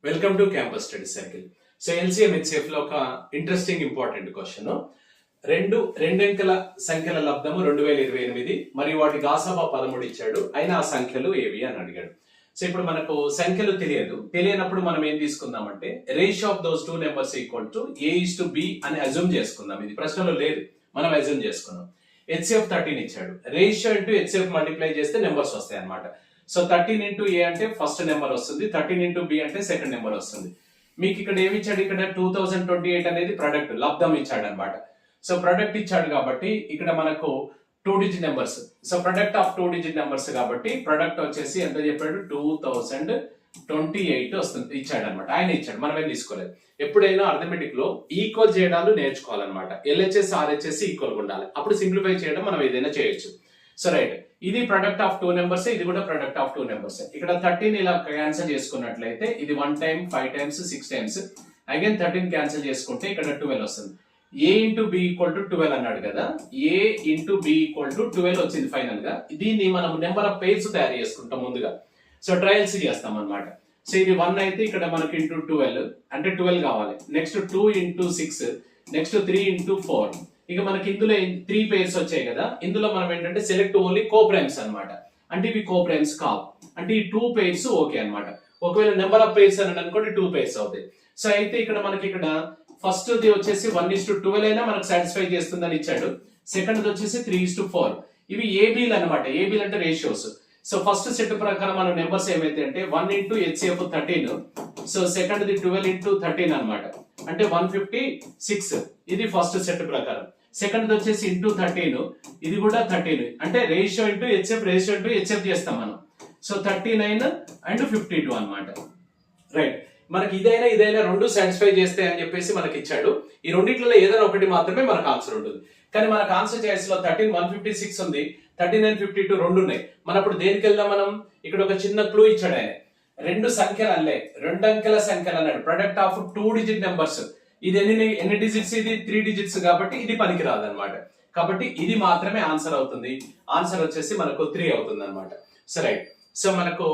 Welcome to campus study circle. So LCM HCF లో ఒక interesting important question. రెండంకెల సంఖ్యల లబ్ధము 2028 మరియు వాటి గాసాబా 13 ఇచ్చాడు. అయినా ఆ సంఖ్యలు ఏవి అని అడిగాడు. సో ఇప్పుడు మనకు సంఖ్యలు తెలియనప్పుడు మనం ఏం తీసుకుందామంటే ratio of those two numbers equal to A:B అని అజ్యూమ్ చేసుకుందాం. ఇది ప్రశ్నలో లేదు, మనం అజ్యూమ్ చేసుకున్నాం. హెచ్సిఎఫ్ 13 ఇచ్చాడు. రేషియో ఇంటూ హెచ్సిఎఫ్ మల్టిప్లై చేస్తే నెంబర్స్ వస్తాయి అనమాట. సో 13 ఇంటూ ఏ అంటే ఫస్ట్ నెంబర్ వస్తుంది, 13 ఇంటూ బి అంటే సెకండ్ నెంబర్ వస్తుంది. మీకు ఇక్కడ ఏమి ఇచ్చాడు? ఇక్కడ 2028 అనేది ప్రొడక్ట్ లబ్ధం ఇచ్చాడు అనమాట. సో ప్రొడక్ట్ ఇచ్చాడు కాబట్టి ఇక్కడ మనకు 2 digit numbers. So product of 2 digit numbers కాబట్టి ప్రొడక్ట్ వచ్చేసి ఎంత చెప్పాడు? 2028 వస్తుంది ఇచ్చాడు అనమాట. ఆయన ఇచ్చాడు, మనం ఏం తీసుకోలేదు. ఎప్పుడైనా అర్థమెటిక్ లో ఈక్వల్ చేయడాలు నేర్చుకోవాలన్నమాట. ఎల్హెచ్ఎస్ ఆర్హెచ్ఎస్ ఈక్వల్ ఉండాలి, అప్పుడు సింప్లిఫై చేయడం మనం ఏదైనా చేయొచ్చు. సో రైట్, ఇది ప్రొడక్ట్ ఆఫ్ 2 నెంబర్స్, ఇది కూడా ప్రొడక్ట్ ఆఫ్ 2 నెంబర్స్. ఇక్కడ 13 ఇలా క్యాన్సిల్ చేసుకున్నట్లయితే ఇది 1 time 5 times 6 times again 13 cancel చేసుకుంటే ఇక్కడ 12 వస్తుంది. A into B equal to 12 అన్నాడు కదా, A into B equal to 12 వచ్చింది ఫైనల్ గా. దీన్ని మనం నెంబర్ ఆఫ్ పేర్స్ తయారు చేసుకుంటాం ముందుగా. సో ట్రయల్స్ చేస్తాం అనమాట. సో ఇది 1 అయితే ఇక్కడ మనకి ఇంటూ 12 అంటే 12 కావాలి. Next 2 into 6, next 3 into 4. ఇక మనకి ఇందులో 3 పేర్స్ వచ్చాయి కదా, ఇందులో మనం ఏంటంటే సెలెక్ట్ ఓన్లీ కోప్రైమ్స్ అనమాట. అంటే ఇవి కోప్రైమ్స్ కావు, అంటే ఈ 2 పేర్స్ ఓకే అనమాట. ఒకవేళ నెంబర్ ఆఫ్ పేర్స్ అని అనుకోండి 2 పేర్స్ అవుతాయి. సో అయితే ఇక్కడ మనకి ఇక్కడ ఫస్ట్ ది వచ్చేసి 1:12 అయినా మనకు సాటిస్ఫై చేస్తుందని ఇచ్చాడు. సెకండ్ వచ్చేసి 3:4. ఇవి ఏబీలు అనమాట. ఏబీలు అంటే రేషియోస్. సో ఫస్ట్ సెట్ ప్రకారం మన నెంబర్స్ ఏమైతే అంటే 1 into HCF 13. So second the 12 into 13 అనమాట, అంటే 156. ఇది ఫస్ట్ సెట్ ప్రకారం. సెకండ్ వచ్చేసి ఇంటూ 13, ఇది కూడా 13, అంటే రేషియో ఇంటూ హెచ్సిఎఫ్ చేస్తాం మనం. సో 39 అండ్ 52 అనమాట. రైట్, మనకి ఇదైనా రెండు సాటిస్ఫై చేస్తాయి అని చెప్పేసి మనకి ఇచ్చాడు. ఈ రెండిట్లలో ఏదైనా ఒకటి మాత్రమే మనకు ఆన్సర్ ఉంటుంది. కానీ మనకు ఆన్సర్ చాయిస్ లో 13 156 ఉంది, 39 52 రెండు ఉన్నాయి. మనం ఇప్పుడు దేనికి వెళ్దాం? మనం ఇక్కడ ఒక చిన్న క్లూ ఇచ్చాడు ఆయన. రెండు అంకెల సంఖ్యలు అన్నాడు. Product of 2 digit numbers. ఇది ఎన్ని డిజిట్స్? ఇది 3 డిజిట్స్ కాబట్టి ఇది పనికి రాదు అనమాట. కాబట్టి ఇది మాత్రమే ఆన్సర్ అవుతుంది. ఆన్సర్ వచ్చేసి మనకు 3 అవుతుంది అనమాట. సో రైట్, సో మనకు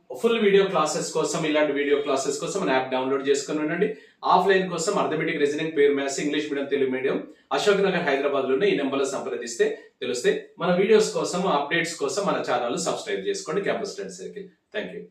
ఫుల్ వీడియో క్లాసెస్ కోసం, ఇలాంటి వీడియో క్లాసెస్ కోసం మన యాప్ డౌన్లోడ్ చేసుకుని ఉండండి. ఆఫ్లైన్ కోసం arithmetic, reasoning, pure maths, English medium, Telugu medium Ashok Nagar Hyderabad లో ఈ నెంబర్లో సంప్రదిస్తే తెలుస్తే. మన వీడియోస్ కోసం, అప్డేట్స్ కోసం మన ఛానల్ సబ్స్క్రైబ్ చేసుకోండి. Campus study circle. Thank you.